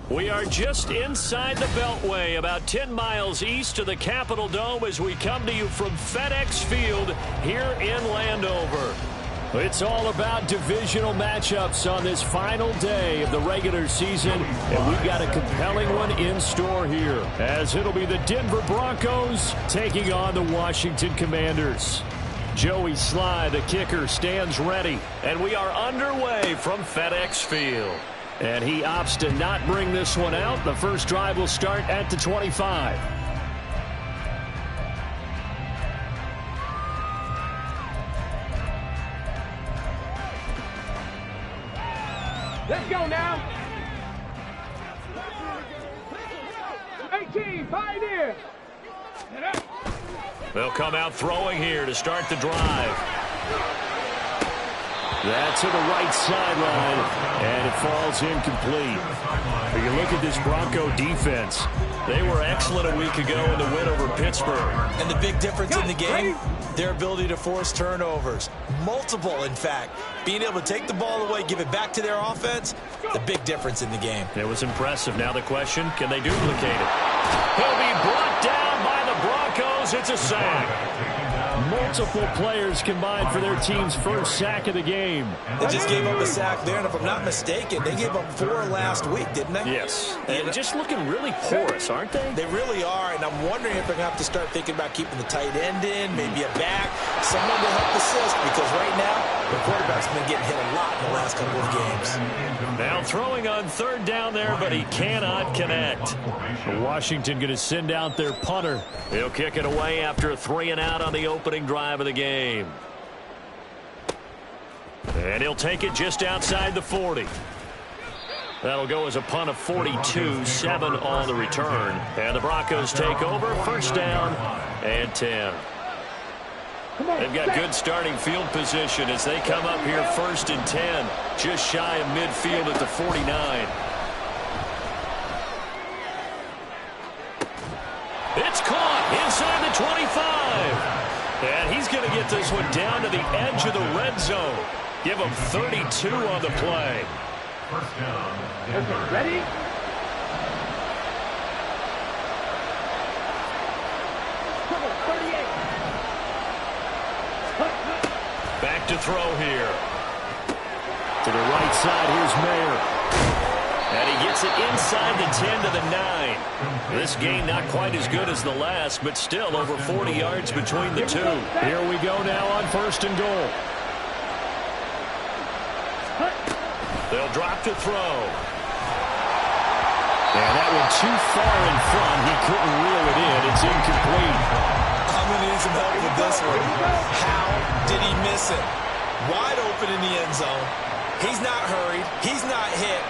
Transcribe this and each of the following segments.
We are just inside the Beltway, about 10 miles east of the Capitol Dome as we come to you from FedEx Field here in Landover. It's all about divisional matchups on this final day of the regular season, and we've got a compelling one in store here, as it'll be the Denver Broncos taking on the Washington Commanders. Joey Sly, the kicker, stands ready, and we are underway from FedEx Field. And he opts to not bring this one out. The first drive will start at the 25. Let's go now. 18, Pioneer. They'll come out throwing here to start the drive. That's to the right sideline, and it falls incomplete. But you look at this Bronco defense. They were excellent a week ago in the win over Pittsburgh. And the big difference in the game, their ability to force turnovers. Multiple, in fact. Being able to take the ball away, give it back to their offense, the big difference in the game. It was impressive. Now the question, can they duplicate it? He'll be brought down by the Broncos. It's a sack. Multiple players combined for their team's first sack of the game. They just gave up a sack there, and if I'm not mistaken, they gave up 4 last week, didn't they? Yes. And just looking really porous, aren't they? They really are, and I'm wondering if they're going to have to start thinking about keeping the tight end in, maybe a back, someone to help assist, because right now, the quarterback's been getting hit a lot in the last couple of games. Now throwing on third down there, but he cannot connect. Washington going to send out their punter. He'll kick it away after a 3-and-out on the opening drive of the game. And he'll take it just outside the 40. That'll go as a punt of 42, 7 on the return. And the Broncos take over, first down and 10. They've got good starting field position as they come up here first and 10, just shy of midfield at the 49. It's caught inside the 25. And he's going to get this one down to the edge of the red zone. Give him 32 on the play. First down. Okay, ready? Back to throw here. To the right side, here's Mayer. And he gets it inside the 10 to the 9. This game not quite as good as the last, but still over 40 yards between the two. Here we go now on first and goal. They'll drop to throw. And that one too far in front. He couldn't reel it in. It's incomplete. I'm going to need some help with this one. How did he miss it? Wide open in the end zone. He's not hurried. He's not hit.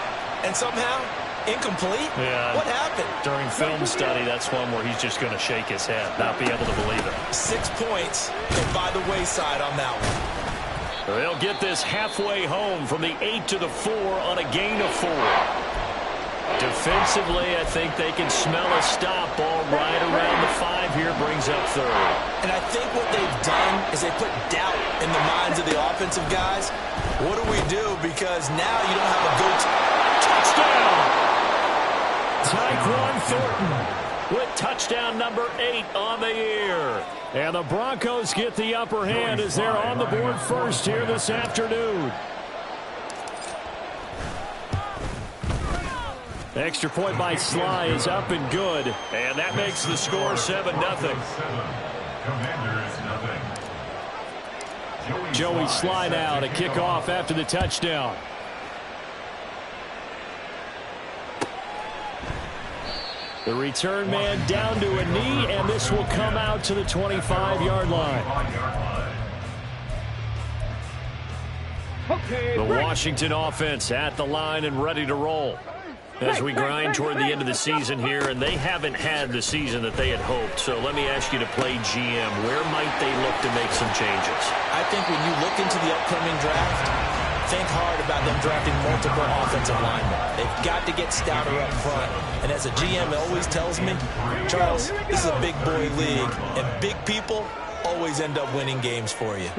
And somehow, incomplete? Yeah. What happened? During film study, that's one where he's just going to shake his head, not be able to believe it. 6 points, and by the wayside on that one. They'll get this halfway home from the 8 to the 4 on a gain of 4. Defensively, I think they can smell a stop ball right around the 5 here, brings up third. And I think what they've done is they put doubt in the minds of the offensive guys. What do we do? Because now you don't have a go-to. Touchdown! Tyquan Thornton with touchdown number 8 on the year. And the Broncos get the upper hand as they're on the board first here this afternoon. Extra point by Sly is up and good. And that makes the score 7-0. Joey Sly now to kick off after the touchdown. The return man down to a knee, and this will come out to the 25-yard line. The Washington offense at the line and ready to roll. As we grind toward the end of the season here, and they haven't had the season that they had hoped. So let me ask you to play GM. Where might they look to make some changes? I think when you look into the upcoming draft, think hard about them drafting multiple offensive linemen. They've got to get stouter up front. And as a GM always tells me, Charles, this is a big boy league, and big people always end up winning games for you.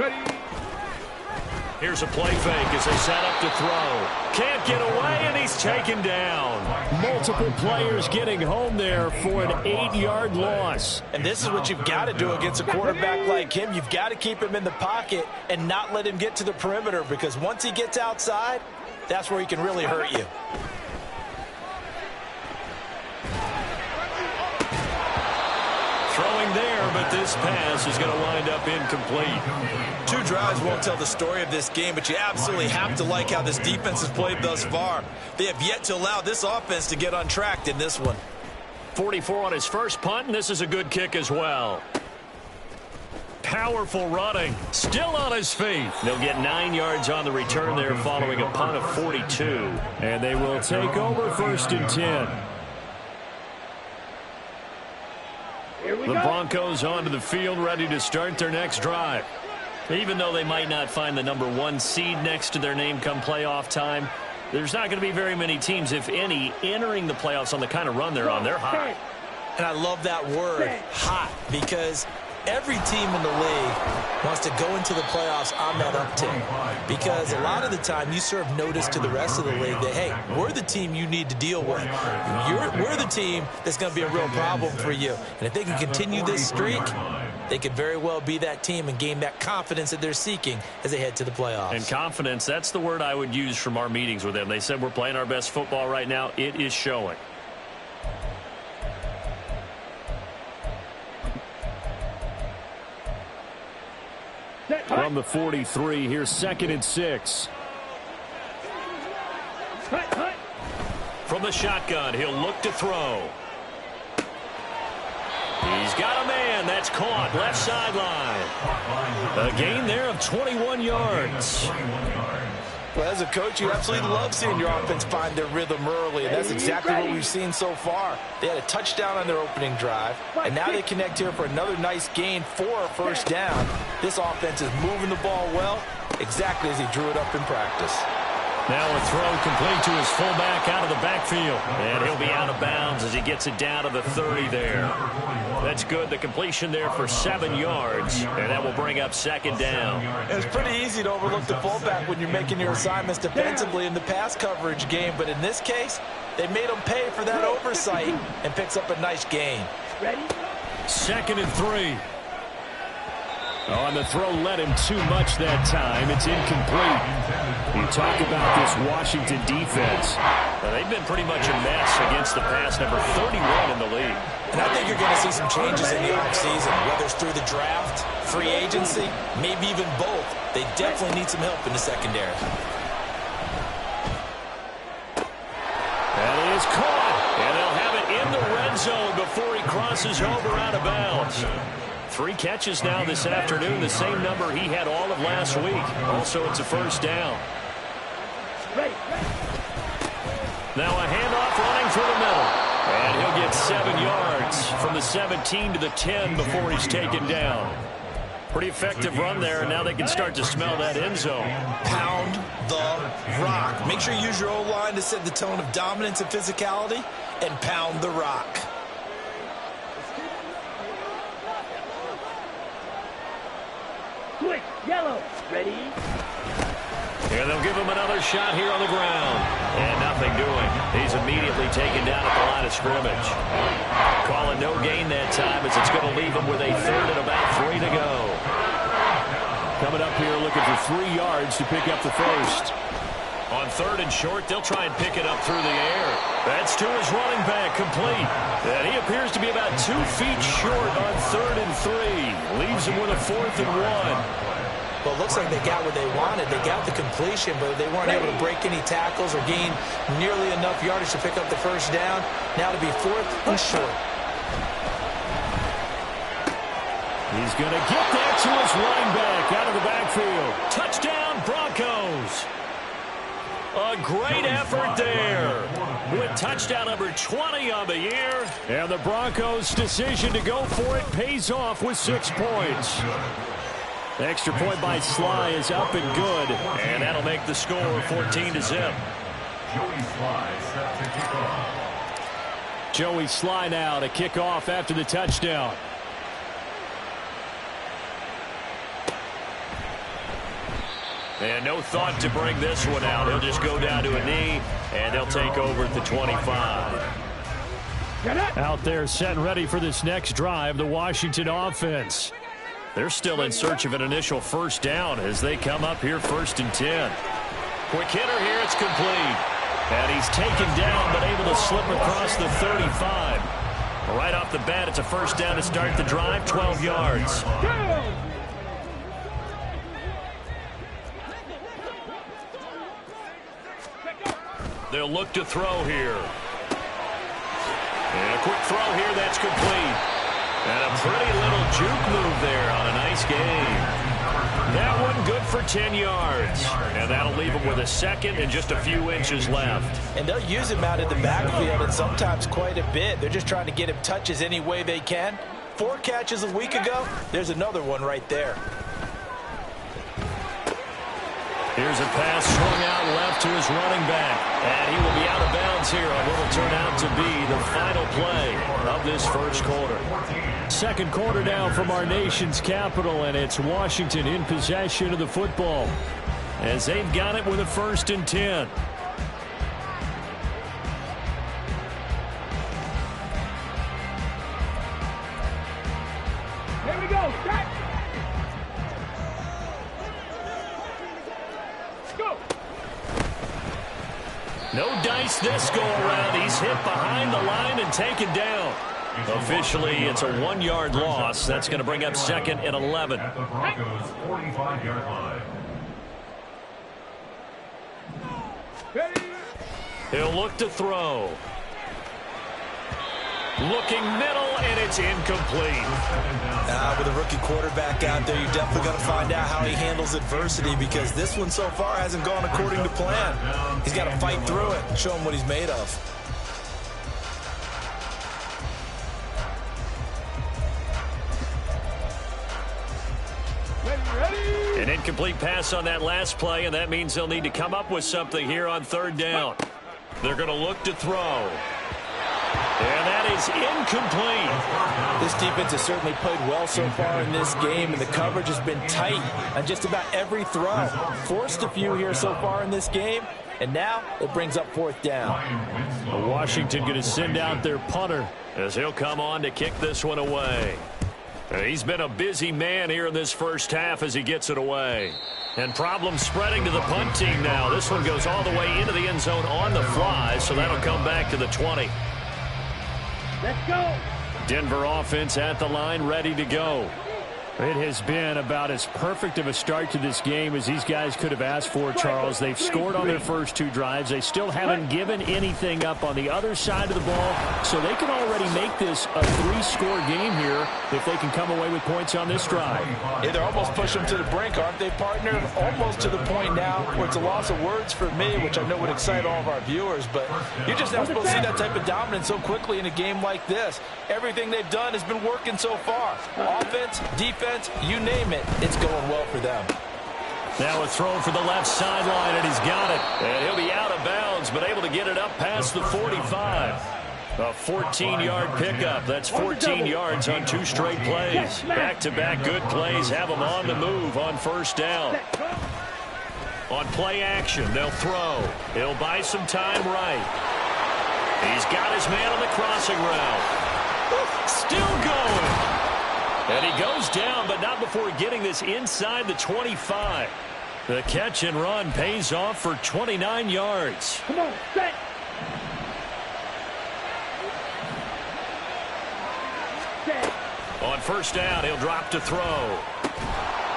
Here's a play fake as they set up to throw. Can't get away, and he's taken down. Multiple players getting home there for an 8-yard loss. And this is what you've got to do against a quarterback like him. You've got to keep him in the pocket and not let him get to the perimeter, because once he gets outside, that's where he can really hurt you. Throwing there, but this pass is going to wind up incomplete. 2 drives won't tell the story of this game, but you absolutely have to like how this defense has played thus far. They have yet to allow this offense to get untracked in this one. 44 on his first punt, and this is a good kick as well. Powerful running. Still on his feet. They'll get 9 yards on the return there following a punt of 42. And they will take over 1st and 10. The Broncos onto the field, ready to start their next drive. Even though they might not find the #1 seed next to their name come playoff time, there's not going to be very many teams, if any, entering the playoffs on the kind of run they're on. They're hot. And I love that word, hot, because every team in the league wants to go into the playoffs on that uptick, because a lot of the time you serve notice to the rest of the league that, hey, we're the team you need to deal with. We're the team that's going to be a real problem for you. And if they can continue this streak, they could very well be that team and gain that confidence that they're seeking as they head to the playoffs. And confidence, that's the word I would use from our meetings with them. They said we're playing our best football right now. It is showing. From the 43, here's 2nd and 6. From the shotgun, he'll look to throw. He's got a man. That's caught. Left sideline. A gain there of 21 yards. Well, as a coach, you absolutely love seeing your offense find their rhythm early, and that's exactly what we've seen so far. They had a touchdown on their opening drive, and now they connect here for another nice gain for a 1st down. This offense is moving the ball well, exactly as he drew it up in practice. Now a throw complete to his fullback out of the backfield. And he'll be out of bounds as he gets it down to the 30 there. That's good. The completion there for 7 yards. And that will bring up 2nd down. It's pretty easy to overlook the fullback when you're making your assignments defensively in the pass coverage game. But in this case, they made him pay for that oversight and picks up a nice gain. 2nd and 3. Oh, and the throw led him too much that time. It's incomplete. You talk about this Washington defense. Well, they've been pretty much a mess against the pass, number 31 in the league. And I think you're going to see some changes in the offseason, whether it's through the draft, free agency, maybe even both. They definitely need some help in the secondary. That is caught. And they'll have it in the red zone before he crosses over out of bounds. 3 catches now this afternoon, the same number he had all of last week. Also, it's a 1st down. Now a handoff running through the middle. And he'll get 7 yards from the 17 to the 10 before he's taken down. Pretty effective run there, and now they can start to smell that end zone. Pound the rock. Make sure you use your O-line to set the tone of dominance and physicality, and pound the rock. Quick, yellow, ready? And they'll give him another shot here on the ground. And nothing doing. He's immediately taken down at the line of scrimmage. Calling no gain that time as it's going to leave him with a 3rd and about 3 to go. Coming up here looking for 3 yards to pick up the 1st. On 3rd and short, they'll try and pick it up through the air. That's to his running back, complete. And he appears to be about 2 feet short on 3rd and 3. Leaves him with a 4th and 1. Well, it looks like they got what they wanted. They got the completion, but they weren't able to break any tackles or gain nearly enough yardage to pick up the 1st down. Now to be 4th and short. He's going to get that to his running back out of the backfield. Touchdown, Broncos. A great effort there with touchdown number 20 on the year. And the Broncos' decision to go for it pays off with 6 points. The extra point by Sly is up and good. And that'll make the score 14-0. Joey Sly now to kick off after the touchdown. And no thought to bring this one out. He'll just go down to a knee, and they'll take over at the 25. Out there set and ready for this next drive, the Washington offense. They're still in search of an initial first down as they come up here 1st and 10. Quick hitter here, it's complete. And he's taken down but able to slip across the 35. Right off the bat, it's a first down to start the drive, 12 yards. They'll look to throw here. And a quick throw here, that's complete. And a pretty little juke move there on a nice game. That one good for 10 yards. And that'll leave him with a second and just a few inches left. And they'll use him out in the backfield and sometimes quite a bit. They're just trying to get him touches any way they can. 4 catches a week ago. There's another one right there. Here's a pass swung out left to his running back. And he will be out of bounds here on what will turn out to be the final play of this first quarter. Second quarter now from our nation's capital, and it's Washington in possession of the football as they've got it with a 1st and 10. Here we go. Start. Go. No dice this go around. He's hit behind the line and taken down. Officially, it's a 1-yard loss. That's going to bring up 2nd and 11. At the Broncos' 45-yard line. Ready? He'll look to throw. Looking middle, and it's incomplete. With a rookie quarterback out there, you're definitely going to find out how he handles adversity because this one so far hasn't gone according to plan. He's got to fight through it and show him what he's made of. An incomplete pass on that last play, and that means they'll need to come up with something here on 3rd down. They're going to look to throw. And that is incomplete. This defense has certainly played well so far in this game, and the coverage has been tight on just about every throw. Forced a few here so far in this game, and now it brings up 4th down. Washington going to send out their punter as he'll come on to kick this one away. He's been a busy man here in this first half as he gets it away. And problems spreading to the punt team now. This one goes all the way into the end zone on the fly, so that'll come back to the 20. Let's go. Denver offense at the line, ready to go. It has been about as perfect of a start to this game as these guys could have asked for, Charles. They've scored on their first 2 drives. They still haven't given anything up on the other side of the ball, so they can already make this a 3-score game here if they can come away with points on this drive. Yeah, they're almost pushing them to the brink, aren't they, partner? Almost to the point now where it's a loss of words for me, which I know would excite all of our viewers, but you're just not supposed to see that type of dominance so quickly in a game like this. Everything they've done has been working so far. Offense, defense, you name it, it's going well for them. Now a throw for the left sideline, and he's got it. And he'll be out of bounds, but able to get it up past the 45. A 14-yard pickup. That's 14 yards on 2 straight plays. Back-to-back good plays have them on the move on 1st down. On play action, they'll throw. He'll buy some time right. He's got his man on the crossing route. Still going. And he goes down, but not before getting this inside the 25. The catch and run pays off for 29 yards. Come on, set. On 1st down, he'll drop to throw.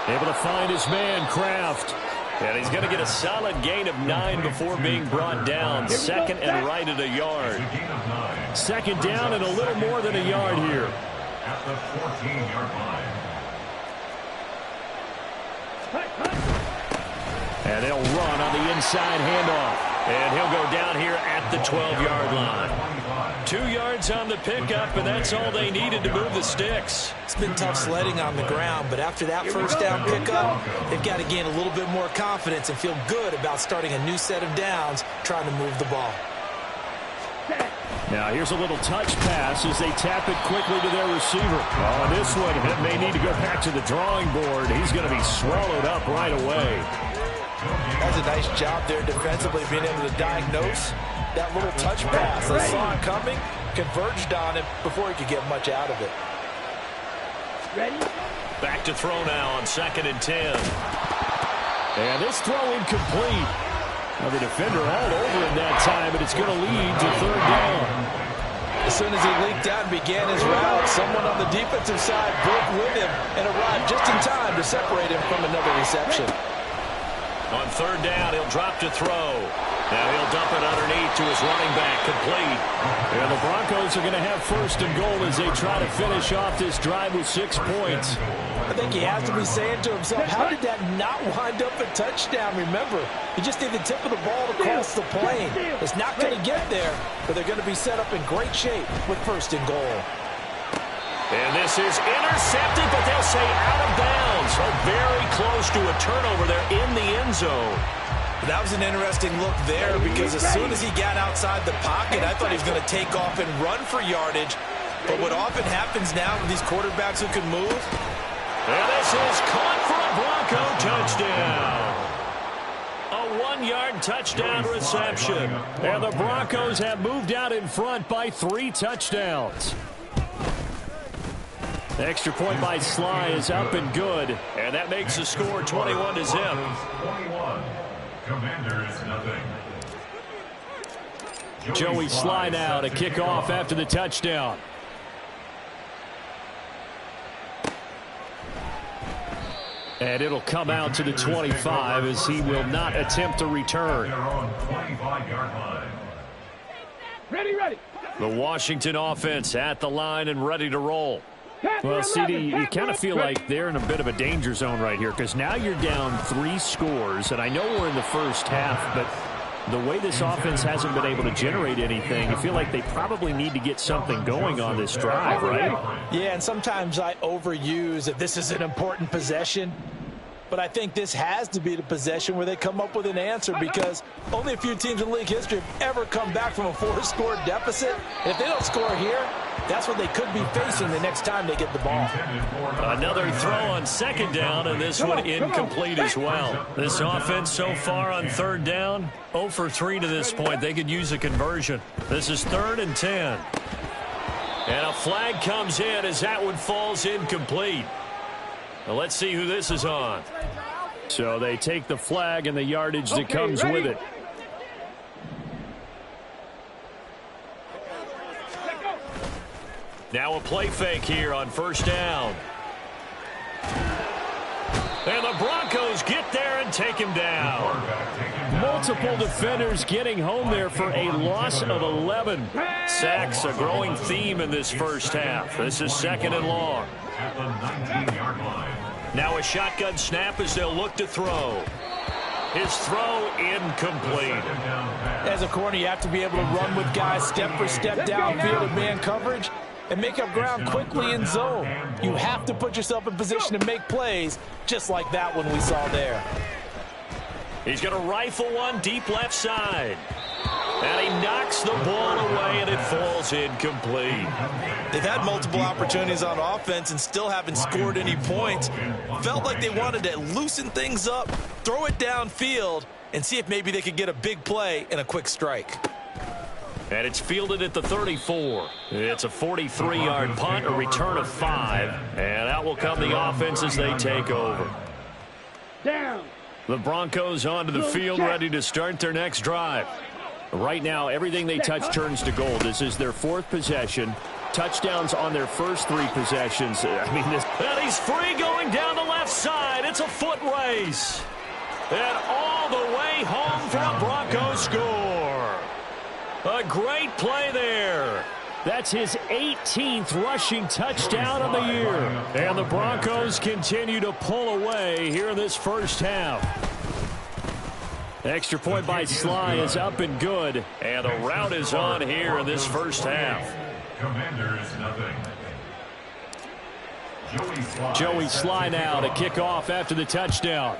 Able to find his man, Kraft. And he's going to get a solid gain of 9 before being brought down. 2nd and right at a yard. 2nd down and a little more than a yard here. At the 14-yard line. And they'll run on the inside handoff. And he'll go down here at the 12-yard line. 2 yards on the pickup, and that's all they needed to move the sticks. It's been tough sledding on the ground, but after that 1st down pickup, they've got to gain a little bit more confidence and feel good about starting a new set of downs, trying to move the ball. Now here's a little touch pass as they tap it quickly to their receiver. Oh, this one may need to go back to the drawing board. He's going to be swallowed up right away. That's a nice job there defensively, being able to diagnose that little touch pass. They saw it coming, converged on it before he could get much out of it. Back to throw now on 2nd and 10. And this throw incomplete. Well, the defender all over him that time, but it's going to lead to 3rd down. As soon as he leaked out and began his route, someone on the defensive side broke with him and arrived just in time to separate him from another reception. On 3rd down, he'll drop to throw. Now he'll dump it underneath to his running back, complete. And the Broncos are going to have 1st and goal as they try to finish off this drive with 6 points. I think he has to be saying to himself, how did that not wind up a touchdown? Remember, he just did the tip of the ball to cross the plane. It's not going to get there, but they're going to be set up in great shape with 1st and goal. And this is intercepted, but they'll say out of bounds. So very close to a turnover there in the end zone. That was an interesting look there because as soon as he got outside the pocket, I thought he was going to take off and run for yardage. But what often happens now with these quarterbacks who can move. And this is caught for a Bronco touchdown. A 1-yard touchdown reception. And the Broncos have moved out in front by 3 touchdowns. The extra point by Sly is up and good. And that makes the score 21-0. 21. Commanders, nothing. Joey Sly now to kick off after the touchdown. And it'll come out to the 25 as he will not attempt to return. Ready. The Washington offense at the line and ready to roll. Well, CD, you kind of feel like they're in a bit of a danger zone right here because now you're down 3 scores, and I know we're in the first half, but the way this offense hasn't been able to generate anything, you feel like they probably need to get something going on this drive, right? Yeah, and sometimes I overuse that this is an important possession. But I think this has to be the possession where they come up with an answer because only a few teams in league history have ever come back from a 4-score deficit. And if they don't score here, that's what they could be facing the next time they get the ball. Another throw on 2nd down, and this one incomplete as well. This offense so far on 3rd down, 0 for 3 to this point. They could use a conversion. This is 3rd and 10. And a flag comes in as that one falls incomplete. Now let's see who this is on. So they take the flag and the yardage that comes with it. Now a play fake here on 1st down. And the Broncos get there and take him down. Multiple defenders getting home there for a loss of 11. Sacks, a growing theme in this first half. This is 2nd and long. At the 19-yard line. Now a shotgun snap as they'll look to throw. His throw incomplete. As a corner, you have to be able to run with guys step for step downfield in man coverage and make up ground quickly in zone. You have to put yourself in position to make plays just like that one we saw there. He's going to rifle one deep left side. And he knocks the ball away, and it falls incomplete. They've had multiple opportunities on offense and still haven't scored any points. Felt like they wanted to loosen things up, throw it downfield, and see if maybe they could get a big play and a quick strike. And it's fielded at the 34. It's a 43-yard punt, a return of 5. And out will come the offense as they take over. Down. The Broncos onto the field, ready to start their next drive. Right now, everything they touch turns to gold. This is their 4th possession. Touchdowns on their first 3 possessions. I mean, this. And he's free going down the left side. It's a foot race. And all the way home for a Broncos score. A great play there. That's his 18th rushing touchdown of the year. And the Broncos continue to pull away here in this first half. Extra point by Sly is up and good. And the route is on here in this first half. Commanders, nothing. Joey Sly now to kick off after the touchdown.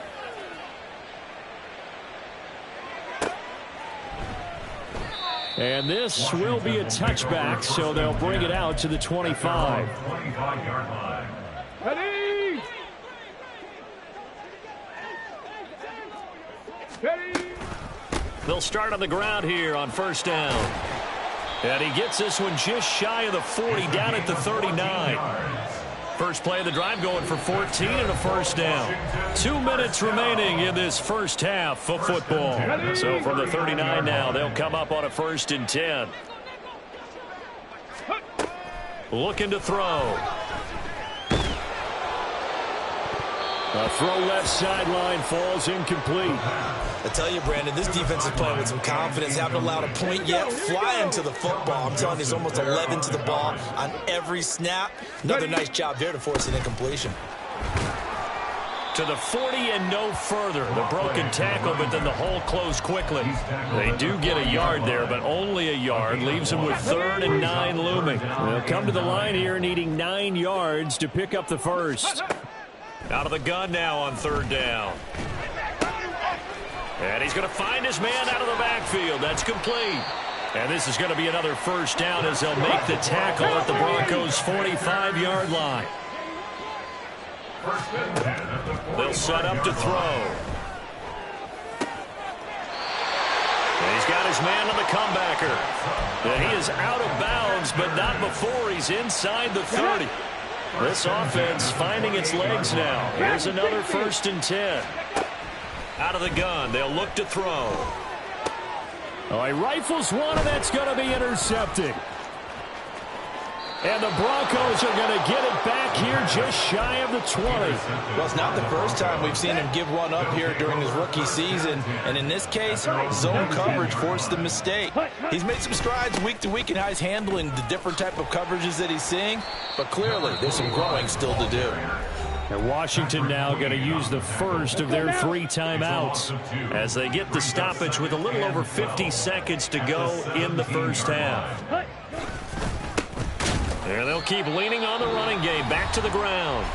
And this will be a touchback, so they'll bring it out to the 25. 25-yard line. Ready? They'll start on the ground here on first down. And he gets this one just shy of the 40, down at the 39. First play of the drive going for 14 and a first down. 2 minutes remaining in this first half of football. So from the 39 now, they'll come up on a 1st and 10. Looking to throw. A throw left sideline, falls incomplete. I tell you, Brandon, this defense is playing with some confidence. Haven't allowed a point yet. Flying to the football. I'm telling you, it's almost 11 to the ball on every snap. Another nice job there to force an incompletion. To the 40 and no further. The broken tackle, but then the hole closed quickly. They do get a yard there, but only a yard. Leaves them with 3rd and 9 looming. They'll come to the line here needing 9 yards to pick up the first. Out of the gun now on 3rd down. And he's going to find his man out of the backfield. That's complete. And this is going to be another first down as they'll make the tackle at the Broncos' 45-yard line. They'll set up to throw. And he's got his man on the comebacker. And he is out of bounds, but not before he's inside the 30. This offense finding its legs now. Here's another 1st and 10. Out of the gun, they'll look to throw. Oh, he rifles one, and that's going to be intercepted. And the Broncos are going to get it back here just shy of the 20. Well, it's not the first time we've seen him give one up here during his rookie season. And in this case, zone coverage forced the mistake. He's made some strides week to week in how he's handling the different type of coverages that he's seeing. But clearly, there's some growing still to do. And Washington now going to use the first of their 3 timeouts as they get the stoppage with a little over 50 seconds to go in the first half. And they'll keep leaning on the running game back to the ground.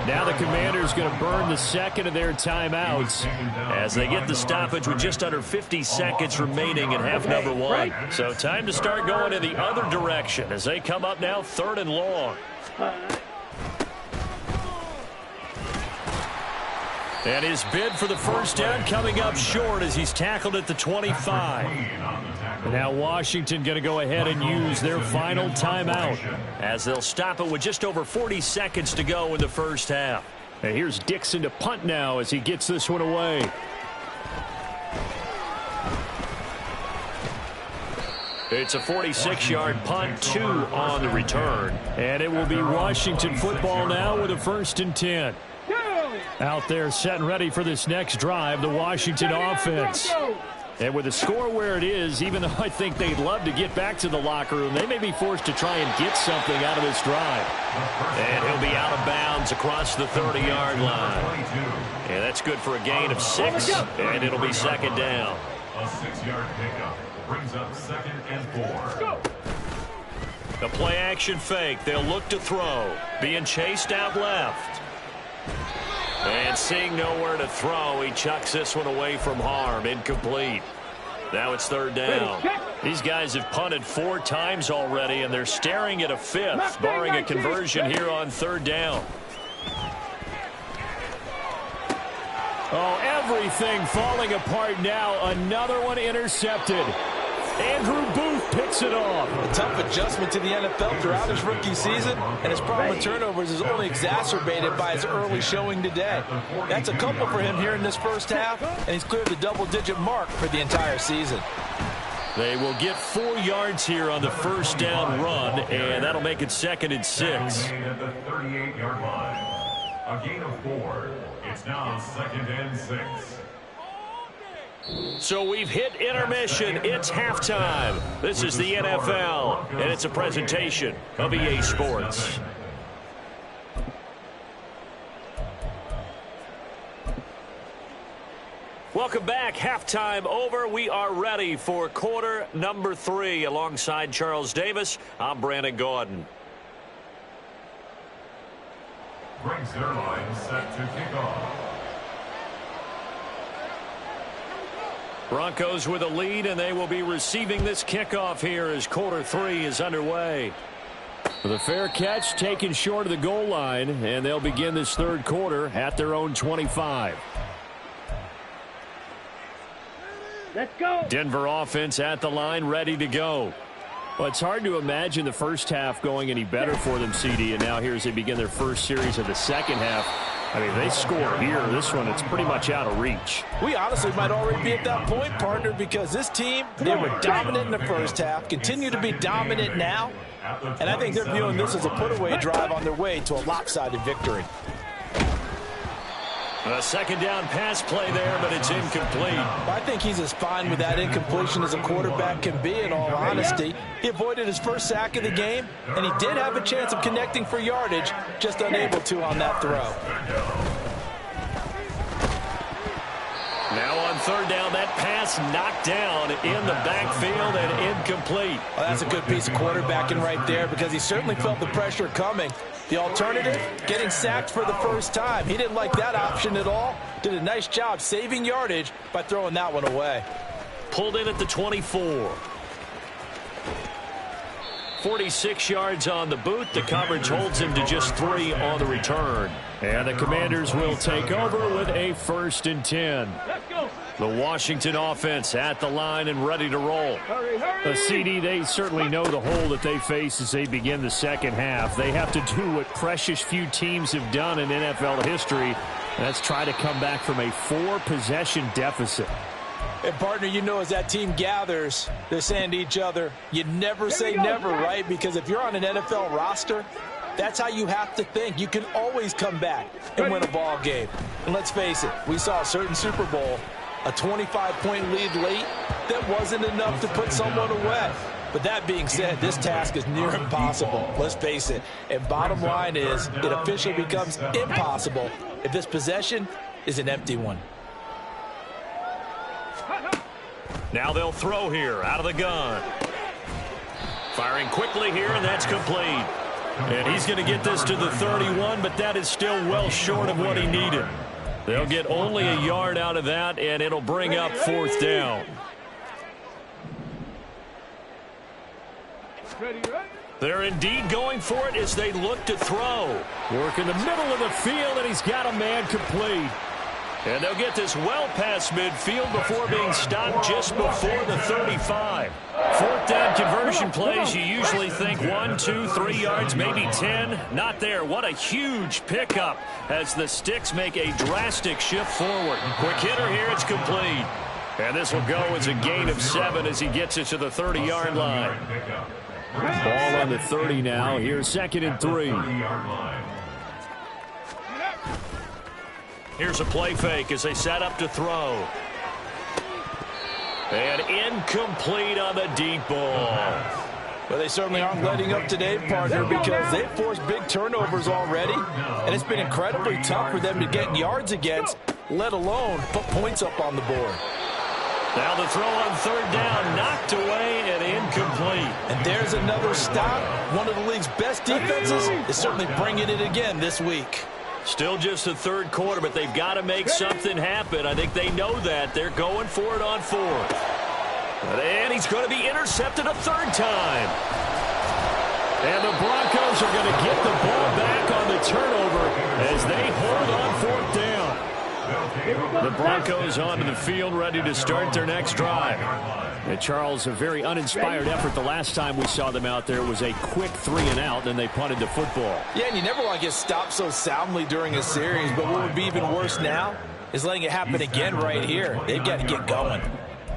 Now the Commanders going to burn the second of their timeouts as they get the stoppage with just under 50 seconds remaining in half number 1. So time to start going in the other direction as they come up now 3rd and long. And his bid for the first down coming up short as he's tackled at the 25. And now Washington going to go ahead and use their final timeout as they'll stop it with just over 40 seconds to go in the first half. And here's Dixon to punt now as he gets this one away. It's a 46-yard punt, 2 on the return. And it will be Washington football now with a 1st and 10. Out there set and ready for this next drive, the Washington offense. And with the score where it is, even though I think they'd love to get back to the locker room, they may be forced to try and get something out of this drive. And he'll be out of bounds across the 30-yard line. And that's good for a gain of 6, and it'll be 2nd down. A 6-yard pickup brings up 2nd and 4. The play action fake. They'll look to throw. Being chased out left. And seeing nowhere to throw, he chucks this one away from harm. Incomplete. Now it's 3rd down. These guys have punted 4 times already, and they're staring at a 5th, barring a conversion here on 3rd down. Oh, everything falling apart now. Another one intercepted. Andrew Booth picks it off. A tough adjustment to the NFL throughout his rookie season, and his problem with turnovers is only exacerbated by his early showing today. That's a couple for him here in this first half, and he's cleared the double-digit mark for the entire season. They will get 4 yards here on the first down run, and that'll make it 2nd and 6. At the 38-yard line. A gain of 4. It's now 2nd and 6. So we've hit intermission. It's halftime. This is the NFL, and it's a presentation of EA Sports. Welcome back. Halftime over. We are ready for quarter number 3. Alongside Charles Davis, I'm Brandon Gordon. Greg Zerline set to kick off. Broncos with a lead, and they will be receiving this kickoff here as quarter 3 is underway. The fair catch taken short of the goal line, and they'll begin this 3rd quarter at their own 25. Let's go. Denver offense at the line, ready to go. Well, it's hard to imagine the first half going any better for them, CD, and now here as they begin their first series of the second half. I mean, they score here. This one, it's pretty much out of reach. We honestly might already be at that point, partner, because this team, they were dominant in the first half, continue to be dominant now, and I think they're viewing this as a put-away drive on their way to a lopsided victory. A second down pass play there, but it's incomplete. I think he's as fine with that incompletion as a quarterback can be, in all honesty. He avoided his first sack of the game, and he did have a chance of connecting for yardage, just unable to on that throw. Now on third down, that pass knocked down in the backfield and incomplete. Well, that's a good piece of quarterbacking right there because he certainly felt the pressure coming. The alternative, getting sacked for the first time. He didn't like that option at all. Did a nice job saving yardage by throwing that one away. Pulled in at the 24. 46 yards on the boot. The coverage holds him to just 3 on the return. And the Commanders will take over with a 1st and 10. Let's go. The Washington offense at the line and ready to roll. Hurry, hurry. The CD, they certainly know the hole that they face as they begin the second half. They have to do what precious few teams have done in NFL history. That's try to come back from a 4-possession deficit. And, partner, you know as that team gathers, they're saying to each other, you never say never, right? Because if you're on an NFL roster, that's how you have to think. You can always come back and win a ball game. And let's face it, we saw a certain Super Bowl, a 25-point lead late that wasn't enough to put someone away. But that being said, this task is near impossible. Let's face it. And bottom line is, it officially becomes impossible if this possession is an empty one. Now they'll throw here out of the gun. Firing quickly here, and that's complete. And he's going to get this to the 31, but that is still well short of what he needed. They'll get only a yard out of that, and it'll bring up 4th down. They're indeed going for it as they look to throw. Work in the middle of the field, and he's got a man complete. And they'll get this well past midfield before being stopped just before the 35. 4th down conversion plays, you usually think 1, 2, 3 yards, maybe 10. Not there. What a huge pickup as the Sticks make a drastic shift forward. Quick hitter here, it's complete. And this will go as a gain of 7 as he gets it to the 30-yard line. Ball on the 30 now. Here's 2nd and 3. Here's a play fake as they set up to throw. And incomplete on the deep ball. Well, they certainly aren't letting up today, partner, because they've forced big turnovers already, and it's been incredibly tough for them to get yards against, let alone put points up on the board. Now the throw on 3rd down, knocked away and incomplete. And there's another stop. One of the league's best defenses is certainly bringing it again this week. Still just the 3rd quarter, but they've got to make something happen. I think they know that. They're going for it on 4th. And he's going to be intercepted a 3rd time. And the Broncos are going to get the ball back on the turnover as they hold on 4th down. The Broncos onto the field, ready to start their next drive. And Charles, a very uninspired effort the last time we saw them out there. It was a quick 3-and-out, then they punted the football. Yeah, and you never want to get stopped so soundly during a series, but what would be even worse now is letting it happen again right here. They've got to get going.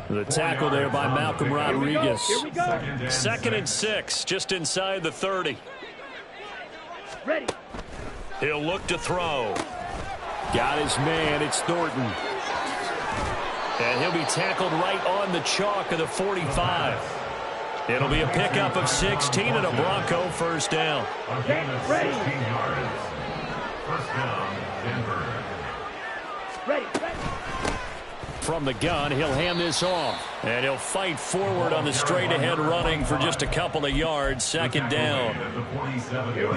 The tackle there by Malcolm Rodriguez. Here we go. 2nd and 6, just inside the 30. Ready. He'll look to throw. Got his man. It's Thornton. And he'll be tackled right on the chalk of the 45. It'll be a pickup of 16 and a Bronco 1st down. A gain of 16 yards. 1st down, Denver. Ready. From the gun, he'll hand this off. And he'll fight forward on the straight-ahead running for just a couple of yards. 2nd down.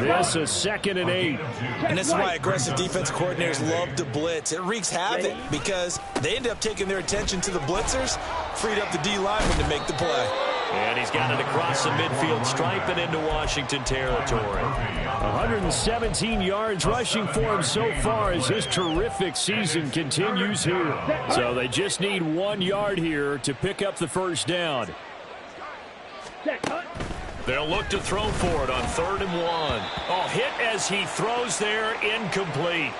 This is 2nd and 8. And this is why aggressive defense coordinators love to blitz. It wreaks havoc because they end up taking their attention to the blitzers, freed up the D lineman to make the play. And he's got it across the midfield stripe and into Washington territory. 117 yards rushing for him so far as his terrific season continues here. So they just need 1 yard here to pick up the first down. They'll look to throw for it on 3rd and 1. Oh, hit as he throws there, incomplete.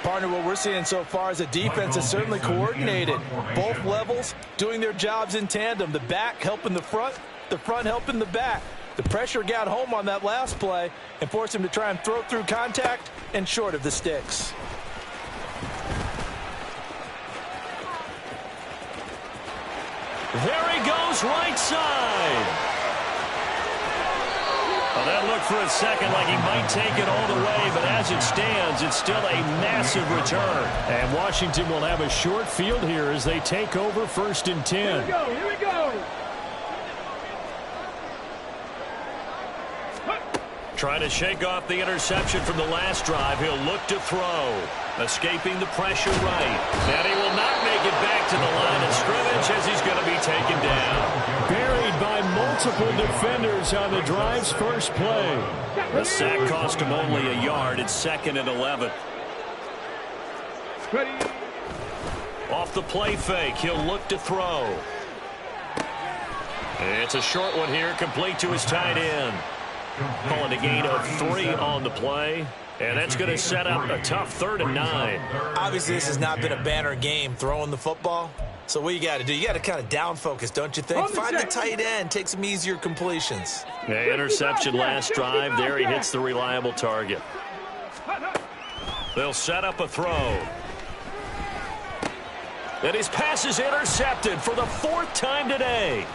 Partner, what we're seeing so far is the defense is certainly coordinated. Both levels doing their jobs in tandem. The back helping the front helping the back. The pressure got home on that last play and forced him to try and throw through contact and short of the sticks. There he goes, right side. Well, that looked for a second like he might take it all the way, but as it stands, it's still a massive return. And Washington will have a short field here as they take over 1st and 10. Here we go. Trying to shake off the interception from the last drive. He'll look to throw. Escaping the pressure right. And he will not make it back to the line of scrimmage as he's going to be taken down. Buried by multiple defenders on the drive's first play. The sack cost him only a yard. It's 2nd and 11. Ready. Off the play fake, he'll look to throw. It's a short one here, complete to his tight end. Calling a gain of 3 on the play. And that's going to set up a tough 3rd and 9. Obviously, this has not been a banner game throwing the football. So what you got to do, you got to kind of down focus, don't you think? Find the tight end, take some easier completions. Yeah, interception last drive. There he hits the reliable target. They'll set up a throw. And his pass is intercepted for the 4th time today.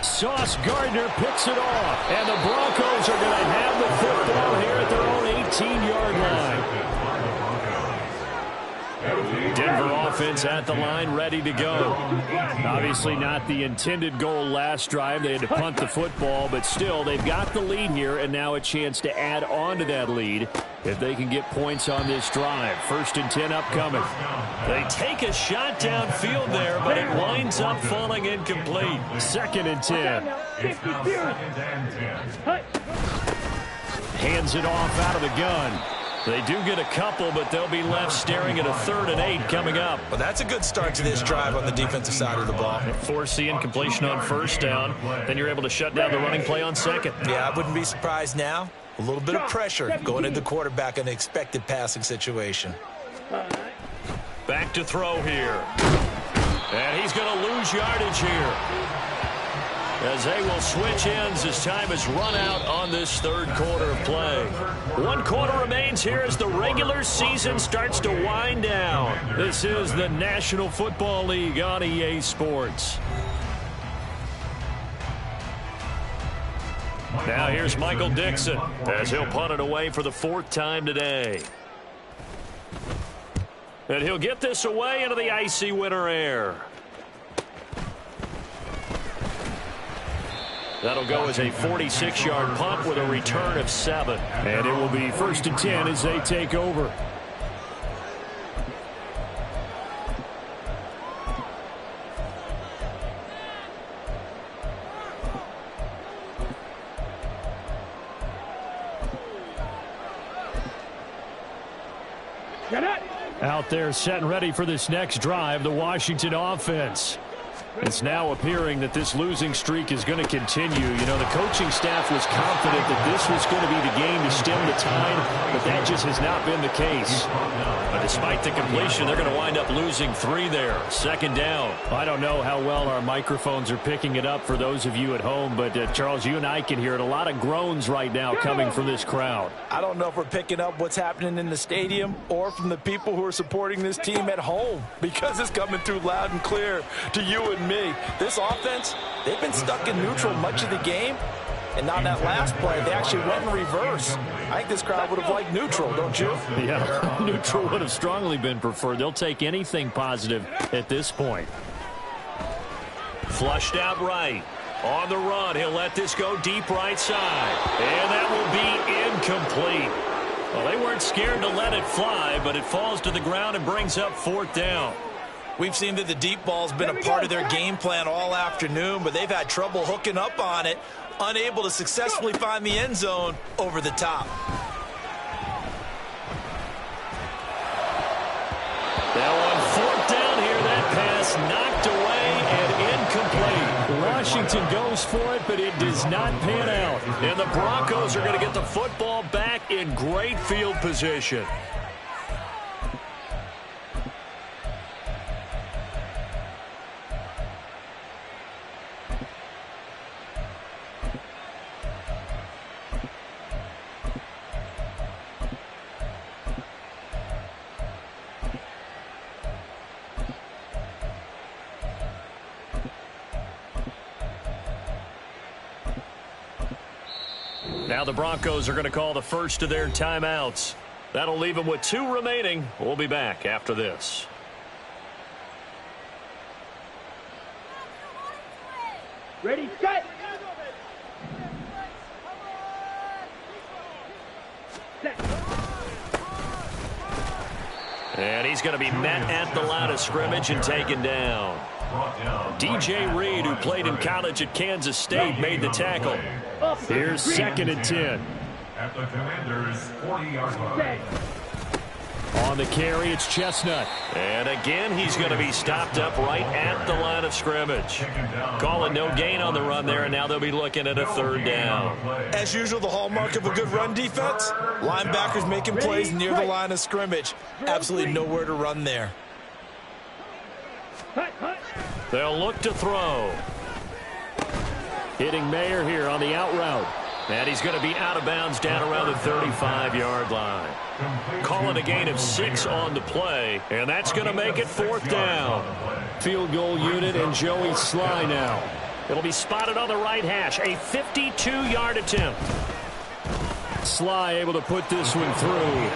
Sauce Gardner picks it off. And the Broncos are going to have the football here at their own 18-yard line. Denver offense at the line, ready to go. Obviously not the intended goal last drive. They had to punt the football, but still, they've got the lead here, and now a chance to add on to that lead if they can get points on this drive. 1st and 10 upcoming. They take a shot downfield there, but it winds up falling incomplete. 2nd and 10. Hands it off out of the gun. They do get a couple, but they'll be left staring at a 3rd and 8 coming up. Well, that's a good start to this drive on the defensive side of the ball. Force the incompletion on 1st down. Then you're able to shut down the running play on 2nd. Yeah, I wouldn't be surprised now. A little bit of pressure going into the quarterback in an expected passing situation. Back to throw here. And he's going to lose yardage here, as they will switch ends as time has run out on this 3rd quarter of play. 1 quarter remains here as the regular season starts to wind down. This is the National Football League on EA Sports. Now here's Michael Dixon as he'll punt it away for the 4th time today. And he'll get this away into the icy winter air. That'll go as a 46-yard punt with a return of 7. And it will be 1st and 10 as they take over. Out there set and ready for this next drive, the Washington offense. It's now appearing that this losing streak is going to continue. You know, the coaching staff was confident that this was going to be the game to stem the tide, but that just has not been the case. But despite the completion, they're going to wind up losing 3 there. 2nd down. I don't know how well our microphones are picking it up for those of you at home, but Charles, you and I can hear it. A lot of groans right now coming from this crowd. I don't know if we're picking up what's happening in the stadium or from the people who are supporting this team at home, because it's coming through loud and clear to you and me. This offense, they've been stuck in neutral much of the game, and on that last play, they actually went in reverse. I think this crowd would have liked neutral, don't you? Yeah, neutral would have strongly been preferred. They'll take anything positive at this point. Flushed out right. On the run, he'll let this go deep right side. And that will be incomplete. Well, they weren't scared to let it fly, but it falls to the ground and brings up 4th down. We've seen that the deep ball's been a part of their game plan all afternoon, but they've had trouble hooking up on it, unable to successfully find the end zone over the top. Now on fourth down here, that pass knocked away and incomplete. Washington goes for it, but it does not pan out. And the Broncos are going to get the football back in great field position. Now the Broncos are going to call the first of their timeouts. That'll leave them with 2 remaining. We'll be back after this. Ready, set. Set. And he's going to be met at the line of scrimmage and taken down. DJ Reed, who played in college at Kansas State, made the tackle. Here's 2nd and 10. At the Commanders' 40-yard line. On the carry, it's Chestnut. And again, he's going to be stopped up right at the line of scrimmage. Calling no gain on the run there, and now they'll be looking at a 3rd down. As usual, the hallmark of a good run defense, linebackers making plays near the line of scrimmage. Absolutely nowhere to run there. They'll look to throw. Hitting Mayer here on the out route. And he's going to be out of bounds down around the 35-yard line. Calling a gain of 6 on the play, and that's going to make it 4th down. Field goal unit and Joey Sly now. It'll be spotted on the right hash. A 52-yard attempt. Sly able to put this one through.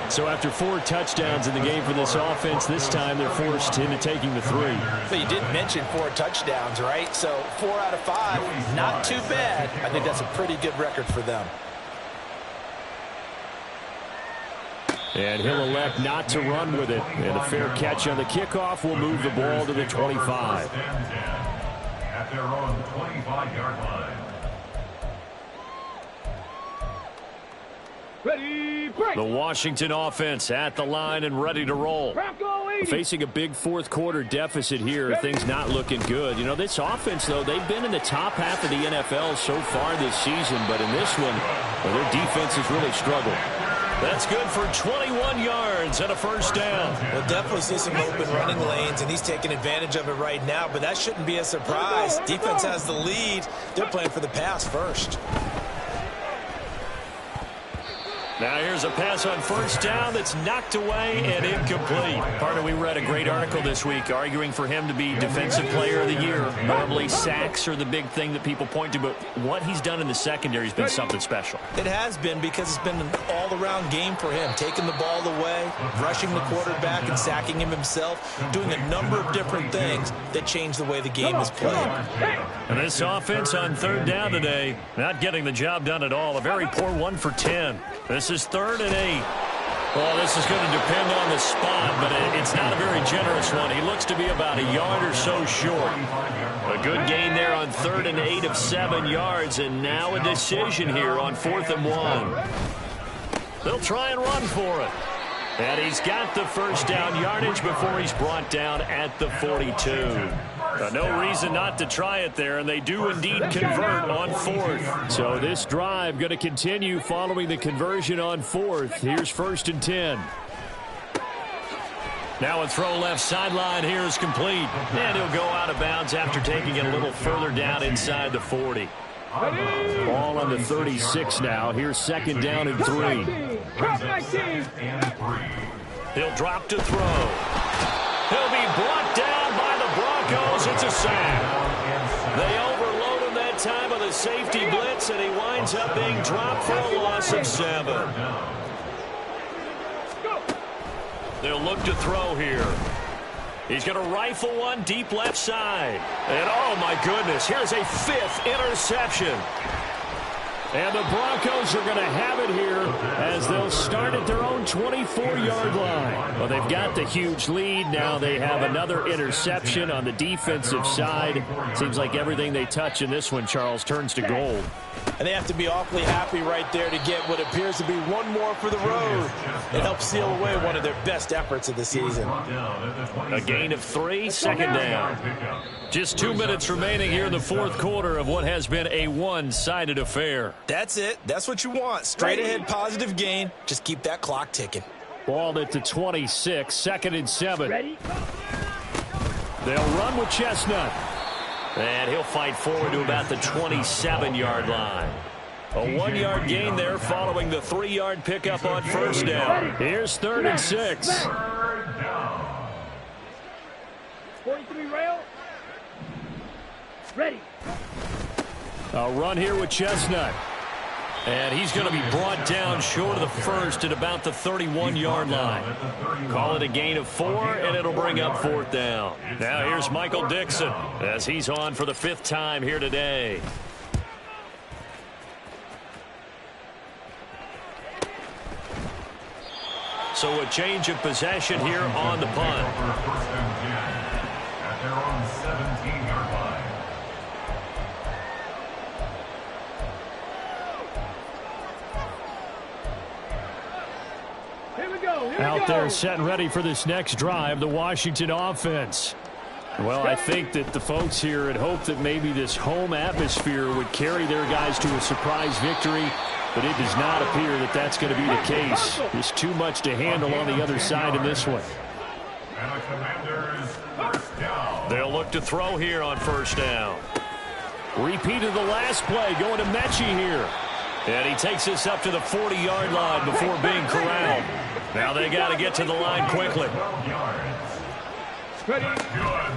So after 4 touchdowns in the game for this offense, this time they're forced into taking the 3. So you did mention 4 touchdowns, right? So 4 out of 5, not too bad. I think that's a pretty good record for them. And he'll elect not to run with it. And a fair catch on the kickoff will move the ball to the 25. At their own 25-yard line. Ready, break. The Washington offense at the line and ready to roll. Facing a big 4th quarter deficit here, things not looking good. You know, this offense, though, they've been in the top half of the NFL so far this season, but in this one, well, their defense has really struggled. That's good for 21 yards and a 1st down. We'll definitely see some open running lanes, and he's taking advantage of it right now, but that shouldn't be a surprise. Defense has the lead. They're playing for the pass first. Now here's a pass on 1st down that's knocked away and incomplete. Partner, we read a great article this week arguing for him to be Defensive Player of the Year. Normally sacks are the big thing that people point to, but what he's done in the secondary has been something special. It has been, because it's been an all-around game for him, taking the ball away, rushing the quarterback and sacking him himself, doing a number of different things that change the way the game is played. And this offense on 3rd down today, not getting the job done at all. A very poor 1 for 10. This is 3rd and 8. Well, this is going to depend on the spot, but it's not a very generous one. He looks to be about a yard or so short. A good gain there on 3rd and 8 of 7 yards, and now a decision here on 4th and 1. They'll try and run for it. And he's got the 1st down yardage before he's brought down at the 42. No reason not to try it there, and they do indeed convert on 4th. So this drive going to continue following the conversion on 4th. Here's 1st and 10. Now a throw left sideline here is complete. And he'll go out of bounds after taking it a little further down inside the 40. Ball on the 36 now. Here's 2nd down and 3. He'll drop to throw. He'll be brought down by the Broncos. It's a sack. They overload him that time with a safety blitz, and he winds up being dropped for a loss of 7. They'll look to throw here. He's going to rifle one deep left side. And, oh, my goodness, here's a 5th interception. And the Broncos are going to have it here as they'll start at their own 24-yard line. Well, they've got the huge lead. Now they have another interception on the defensive side. Seems like everything they touch in this one, Charles, turns to gold. And they have to be awfully happy right there to get what appears to be one more for the road. It helps seal away one of their best efforts of the season. A gain of 3, second down. Just 2 minutes remaining here in the fourth quarter of what has been a one-sided affair. That's it. That's what you want. Straight ahead positive gain. Just keep that clock ticking. Ball at the 26, 2nd and 7. Ready? They'll run with Chestnut. And he'll fight forward to about the 27-yard line. A 1-yard gain there following the 3-yard pickup on first down. Here's 3rd and 6. 43 rail. Ready. A run here with Chestnut. And he's going to be brought down short of the first at about the 31-yard line. Call it a gain of 4, and it'll bring up 4th down. Now here's Michael Dixon as he's on for the 5th time here today. So a change of possession here on the punt. At their own 17-yard line. Out there set and ready for this next drive, the Washington offense. Well, I think that the folks here had hoped that maybe this home atmosphere would carry their guys to a surprise victory, but it does not appear that that's going to be the case. There's too much to handle on the other side in this one. And the Commanders, first down. They'll look to throw here on first down. Repeat of the last play, going to Mechie here. And he takes us up to the 40-yard line before being corralled. Now they got to get to the line quickly.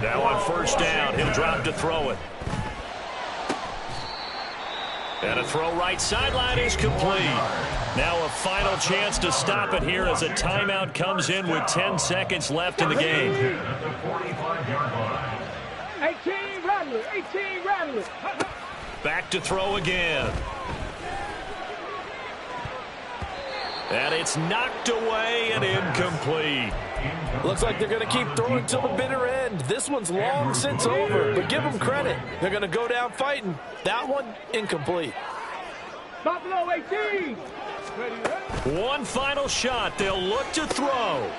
Now on first down, he'll drop to throw it. And a throw right sideline is complete. Now a final chance to stop it here as a timeout comes in with 10 seconds left in the game. 18 Rattler, 18 Rattler. Back to throw again. And it's knocked away and incomplete. Looks like they're going to keep throwing till the bitter end. This one's long since over, but give them credit. They're going to go down fighting. That one, incomplete. Buffalo 18. One final shot. They'll look to throw.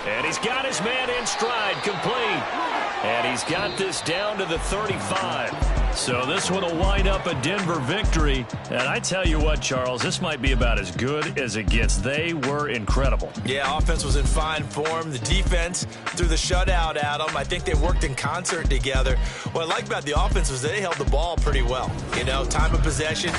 And he's got his man in stride, complete. And he's got this down to the 35. So this one will wind up a Denver victory. And I tell you what, Charles, this might be about as good as it gets. They were incredible. Yeah, offense was in fine form. The defense threw the shutout at them. I think they worked in concert together. What I like about the offense was they held the ball pretty well. You know, time of possession,